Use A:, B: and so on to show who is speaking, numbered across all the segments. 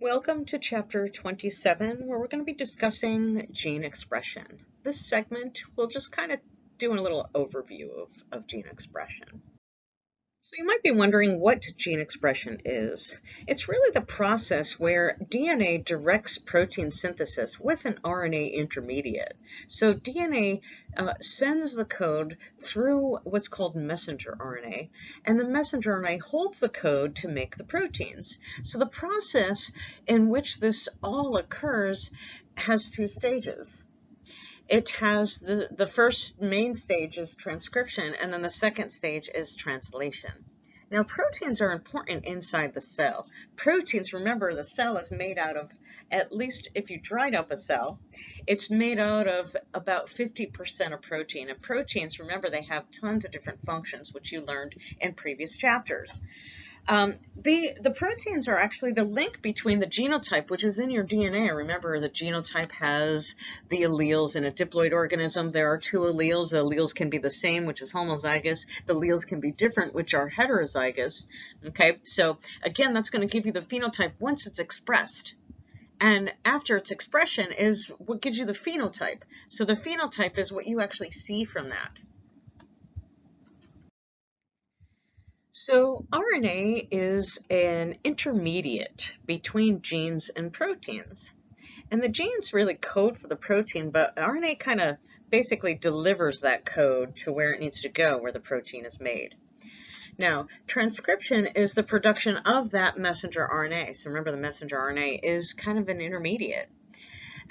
A: Welcome to Chapter 27, where we're going to be discussing gene expression. This segment, we'll just kind of do a little overview of gene expression. So you might be wondering what gene expression is. It's really the process where DNA directs protein synthesis with an RNA intermediate. So DNA sends the code through what's called messenger RNA, and the messenger RNA holds the code to make the proteins. So the process in which this all occurs has two stages. It has the first main stage is transcription, and then the second stage is translation. Now, proteins are important inside the cell. Proteins, remember, the cell is made out of, at least if you dried up a cell, it's made out of about 50% of protein. And proteins, remember, they have tons of different functions, which you learned in previous chapters. The proteins are actually the link between the genotype, which is in your DNA. Remember, the genotype has the alleles. In a diploid organism, there are two alleles. The alleles can be the same, which is homozygous. The alleles can be different, which are heterozygous. Okay, so again, that's going to give you the phenotype once it's expressed. And after its expression is what gives you the phenotype. So the phenotype is what you actually see from that. So RNA is an intermediate between genes and proteins. And the genes really code for the protein, but RNA kind of basically delivers that code to where it needs to go, where the protein is made. Now, transcription is the production of that messenger RNA. So remember, the messenger RNA is kind of an intermediate.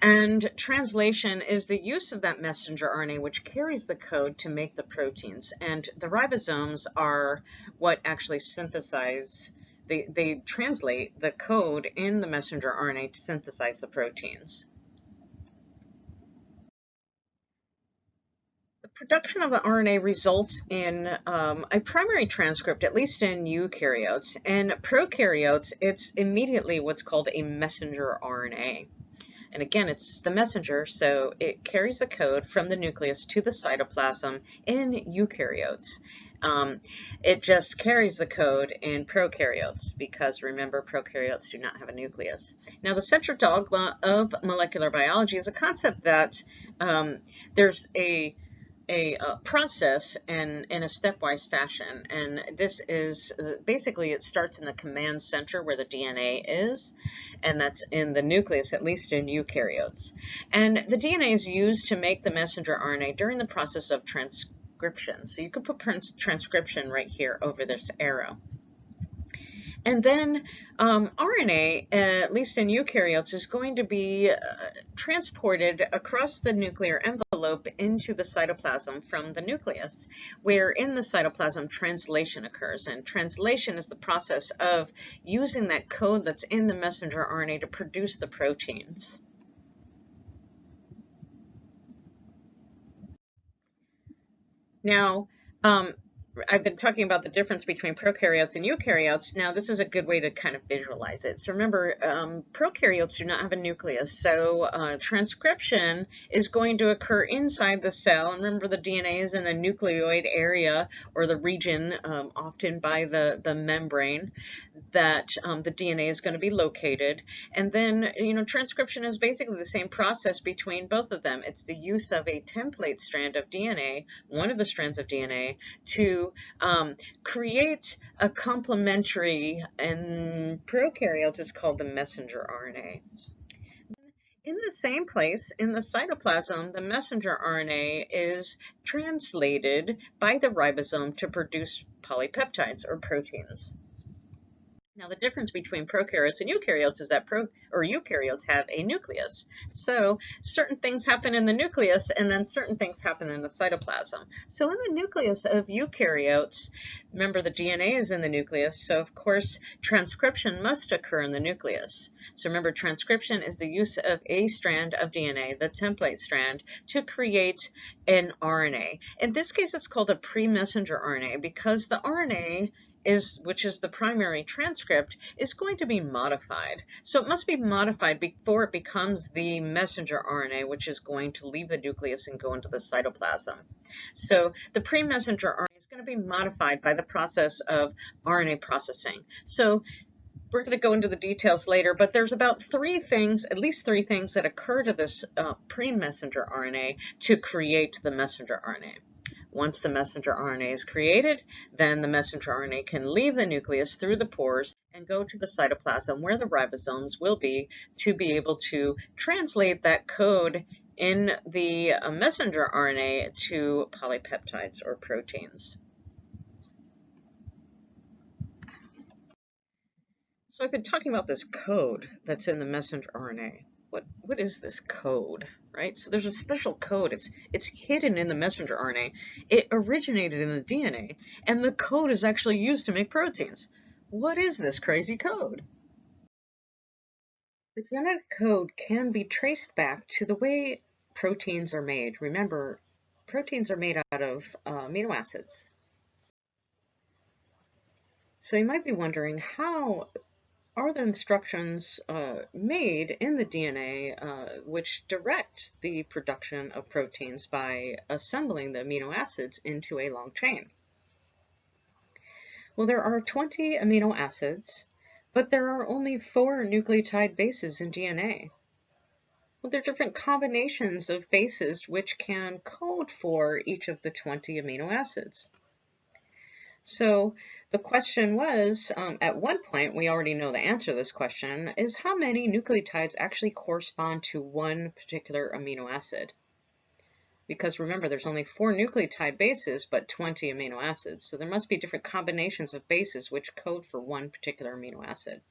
A: And translation is the use of that messenger RNA, which carries the code to make the proteins. And the ribosomes are what actually synthesize, they translate the code in the messenger RNA to synthesize the proteins. The production of the RNA results in a primary transcript, at least in eukaryotes. And prokaryotes, it's immediately what's called a messenger RNA. And again, it's the messenger, so it carries the code from the nucleus to the cytoplasm in eukaryotes. It just carries the code in prokaryotes because, remember, prokaryotes do not have a nucleus. Now, the central dogma of molecular biology is a concept that there's a process in a stepwise fashion, and this is basically, it starts in the command center where the DNA is, and that's in the nucleus, at least in eukaryotes. And the DNA is used to make the messenger RNA during the process of transcription. So you could put transcription right here over this arrow. And then RNA, at least in eukaryotes, is going to be transported across the nuclear envelope into the cytoplasm from the nucleus, where in the cytoplasm translation occurs. And translation is the process of using that code that's in the messenger RNA to produce the proteins. Now, I've been talking about the difference between prokaryotes and eukaryotes. Now, this is a good way to kind of visualize it. So remember, prokaryotes do not have a nucleus, so transcription is going to occur inside the cell. And remember, the DNA is in the nucleoid area or the region, often by the membrane, that the DNA is going to be located. And then, transcription is basically the same process between both of them. It's the use of a template strand of DNA, one of the strands of DNA, to create a complementary, in prokaryotes it's called the messenger RNA. In the same place, in the cytoplasm, the messenger RNA is translated by the ribosome to produce polypeptides or proteins. Now, the difference between prokaryotes and eukaryotes is that eukaryotes have a nucleus. So certain things happen in the nucleus, and then certain things happen in the cytoplasm. So in the nucleus of eukaryotes, remember, the DNA is in the nucleus, so of course transcription must occur in the nucleus. So remember, transcription is the use of a strand of DNA, the template strand, to create an RNA. In this case, it's called a pre-messenger RNA because the RNA which is the primary transcript, is going to be modified. So it must be modified before it becomes the messenger RNA, which is going to leave the nucleus and go into the cytoplasm. So the pre-messenger RNA is going to be modified by the process of RNA processing. So we're going to go into the details later, but there's about at least three things that occur to this pre-messenger RNA to create the messenger RNA. Once the messenger RNA is created, then the messenger RNA can leave the nucleus through the pores and go to the cytoplasm where the ribosomes will be to be able to translate that code in the messenger RNA to polypeptides or proteins. So I've been talking about this code that's in the messenger RNA. What is this code, right? So there's a special code. It's hidden in the messenger RNA. It originated in the DNA, and the code is actually used to make proteins. What is this crazy code? The genetic code can be traced back to the way proteins are made. Remember, proteins are made out of amino acids. So you might be wondering, how are the instructions made in the DNA which direct the production of proteins by assembling the amino acids into a long chain? Well, there are 20 amino acids, but there are only 4 nucleotide bases in DNA. Well, there are different combinations of bases which can code for each of the 20 amino acids. So the question was, at one point, we already know the answer to this question, is how many nucleotides actually correspond to one particular amino acid? Because remember, there's only 4 nucleotide bases, but 20 amino acids. So there must be different combinations of bases which code for one particular amino acid.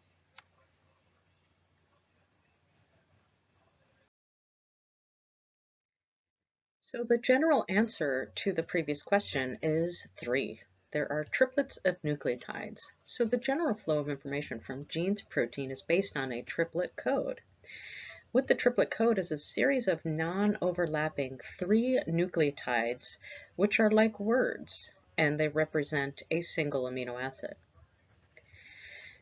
A: So the general answer to the previous question is 3. There are triplets of nucleotides. So the general flow of information from gene to protein is based on a triplet code. What the triplet code is a series of non-overlapping 3 nucleotides, which are like words, and they represent a single amino acid.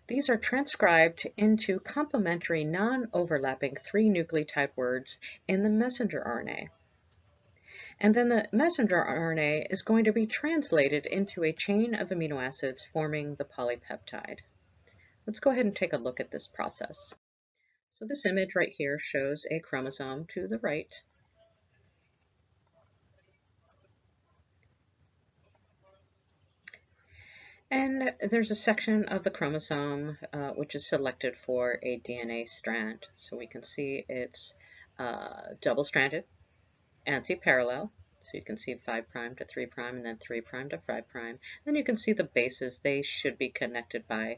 A: These are transcribed into complementary non-overlapping 3 nucleotide words in the messenger RNA. And then the messenger RNA is going to be translated into a chain of amino acids forming the polypeptide. Let's go ahead and take a look at this process. So this image right here shows a chromosome to the right. And there's a section of the chromosome which is selected for a DNA strand. So we can see it's double-stranded, anti-parallel. So you can see 5' to 3' and then 3' to 5'. Then you can see the bases. They should be connected by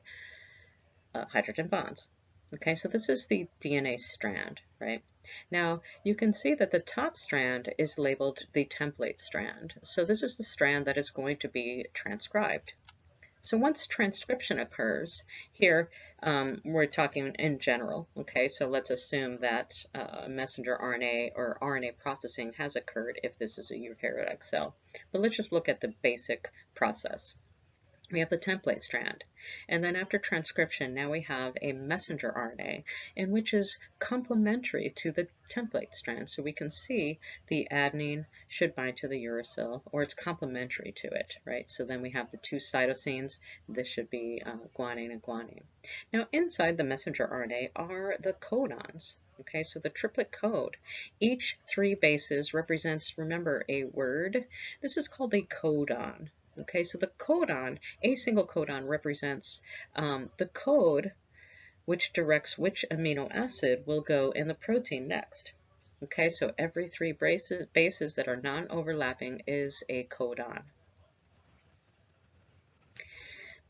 A: hydrogen bonds. Okay, so this is the DNA strand, right? Now, you can see that the top strand is labeled the template strand. So this is the strand that is going to be transcribed. So once transcription occurs, here we're talking in general, okay? So let's assume that messenger RNA or RNA processing has occurred if this is a eukaryotic cell. But let's just look at the basic process. We have the template strand, and then after transcription, now we have a messenger RNA, in which is complementary to the template strand. So we can see the adenine should bind to the uracil, or it's complementary to it, right? So then we have the 2 cytosines. This should be guanine and guanine. Now inside the messenger RNA are the codons. Okay, so the triplet code. Each 3 bases represents, remember, a word. This is called a codon. Okay, so the codon, a single codon represents the code which directs which amino acid will go in the protein next. Okay, so every 3 bases that are non-overlapping is a codon.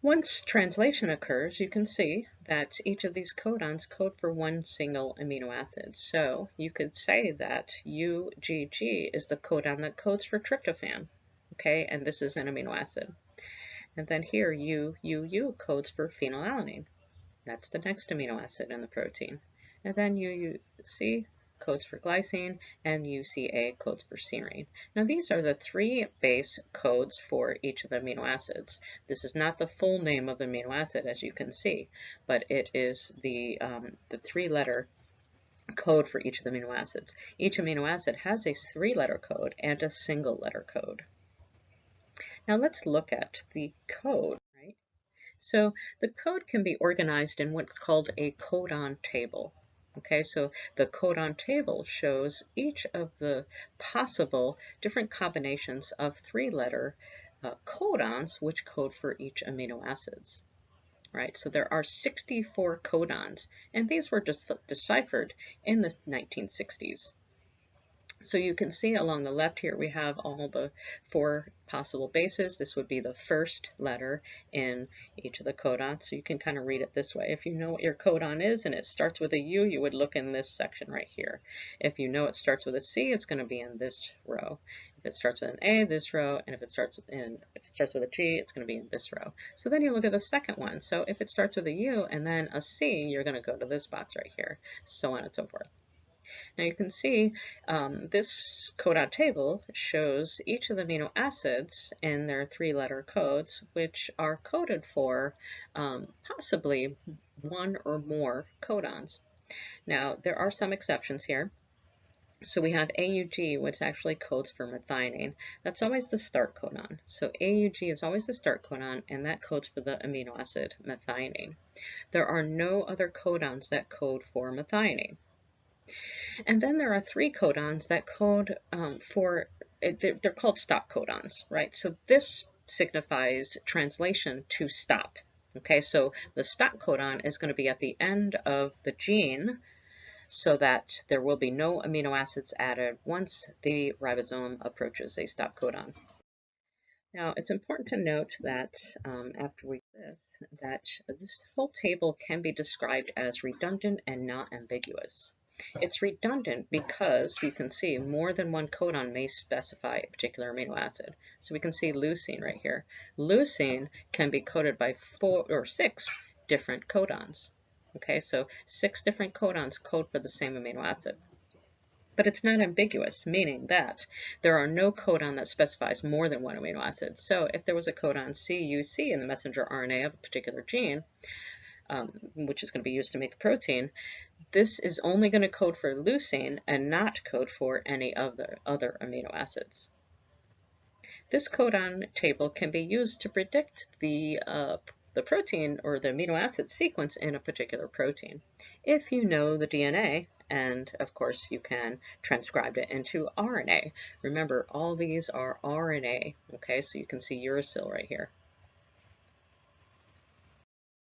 A: Once translation occurs, you can see that each of these codons code for one single amino acid. So you could say that UGG is the codon that codes for tryptophan. Okay, and this is an amino acid. And then here, UUU codes for phenylalanine. That's the next amino acid in the protein. And then UUC codes for glycine, and UCA codes for serine. Now these are the 3 base codes for each of the amino acids. This is not the full name of the amino acid, as you can see, but it is the 3-letter code for each of the amino acids. Each amino acid has a 3-letter code and a single letter code. Now let's look at the code, right? So the code can be organized in what's called a codon table. Okay, so the codon table shows each of the possible different combinations of three-letter codons, which code for each amino acids. Right, so there are 64 codons, and these were deciphered in the 1960s. So you can see along the left here, we have all the 4 possible bases. This would be the first letter in each of the codons. So you can kind of read it this way. If you know what your codon is and it starts with a U, you would look in this section right here. If you know it starts with a C, it's going to be in this row. If it starts with an A, this row, and if it starts with a G, it's going to be in this row. So then you look at the second one. So if it starts with a U and then a C, you're going to go to this box right here, so on and so forth. Now you can see this codon table shows each of the amino acids in their 3-letter codes, which are coded for possibly 1 or more codons. Now there are some exceptions here. So we have AUG, which actually codes for methionine. That's always the start codon. So AUG is always the start codon, and that codes for the amino acid methionine. There are no other codons that code for methionine. And then there are 3 codons that code they're called stop codons, right? So this signifies translation to stop. Okay, so the stop codon is going to be at the end of the gene so that there will be no amino acids added once the ribosome approaches a stop codon. Now, it's important to note that after we do this, that this whole table can be described as redundant and not ambiguous. It's redundant because you can see more than one codon may specify a particular amino acid. So we can see leucine right here. Leucine can be coded by 4 or 6 different codons. Okay, so 6 different codons code for the same amino acid. But it's not ambiguous, meaning that there are no codon that specifies more than one amino acid. So if there was a codon CUC in the messenger RNA of a particular gene, which is going to be used to make the protein, this is only going to code for leucine and not code for any of the other amino acids. This codon table can be used to predict the protein or the amino acid sequence in a particular protein. If you know the DNA, and of course you can transcribe it into RNA. Remember, all these are RNA, okay? So you can see uracil right here.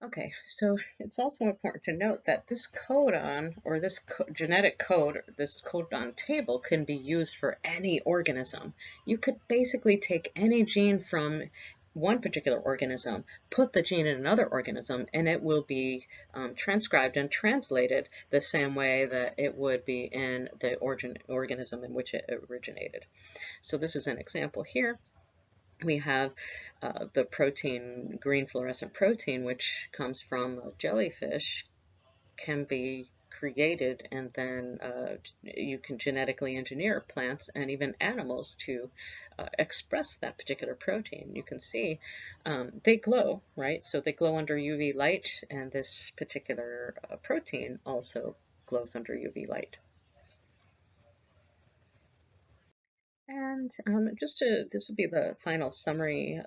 A: Okay, so it's also important to note that this codon, or this genetic code, this codon table can be used for any organism. You could basically take any gene from one particular organism, put the gene in another organism, and it will be transcribed and translated the same way that it would be in the organism in which it originated. So this is an example here. We have the protein, green fluorescent protein, which comes from a jellyfish, can be created, and then you can genetically engineer plants and even animals to express that particular protein. You can see they glow, right? So they glow under UV light, and this particular protein also glows under UV light. And this will be the final summary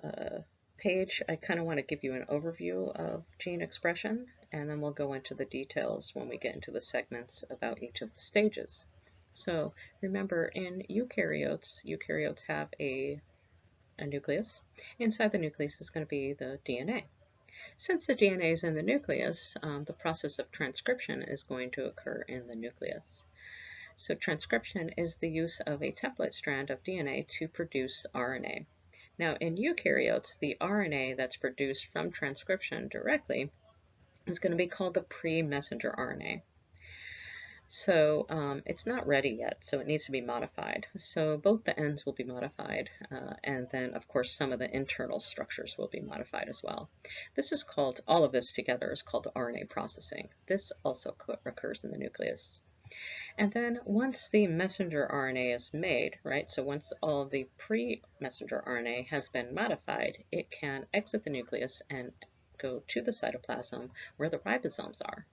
A: page. I kind of want to give you an overview of gene expression, and then we'll go into the details when we get into the segments about each of the stages. So remember, in eukaryotes have a nucleus. Inside the nucleus is going to be the DNA. Since the DNA is in the nucleus, the process of transcription is going to occur in the nucleus. So transcription is the use of a template strand of DNA to produce RNA. Now in eukaryotes, the RNA that's produced from transcription directly is going to be called the pre-messenger RNA. So it's not ready yet, so it needs to be modified. So both the ends will be modified, and then of course some of the internal structures will be modified as well. This is called, all of this together is called RNA processing. This also occurs in the nucleus. And then once the messenger RNA is made, right, so once all the pre-messenger RNA has been modified, it can exit the nucleus and go to the cytoplasm where the ribosomes are.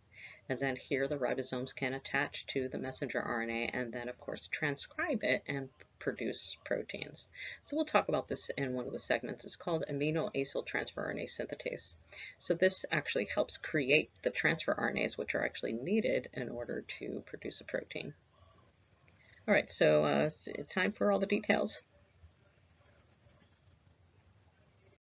A: And then here the ribosomes can attach to the messenger RNA and then of course transcribe it and produce proteins. So we'll talk about this in one of the segments. It's called amino acyl transfer RNA synthetase. So this actually helps create the transfer RNAs, which are actually needed in order to produce a protein. All right, so time for all the details.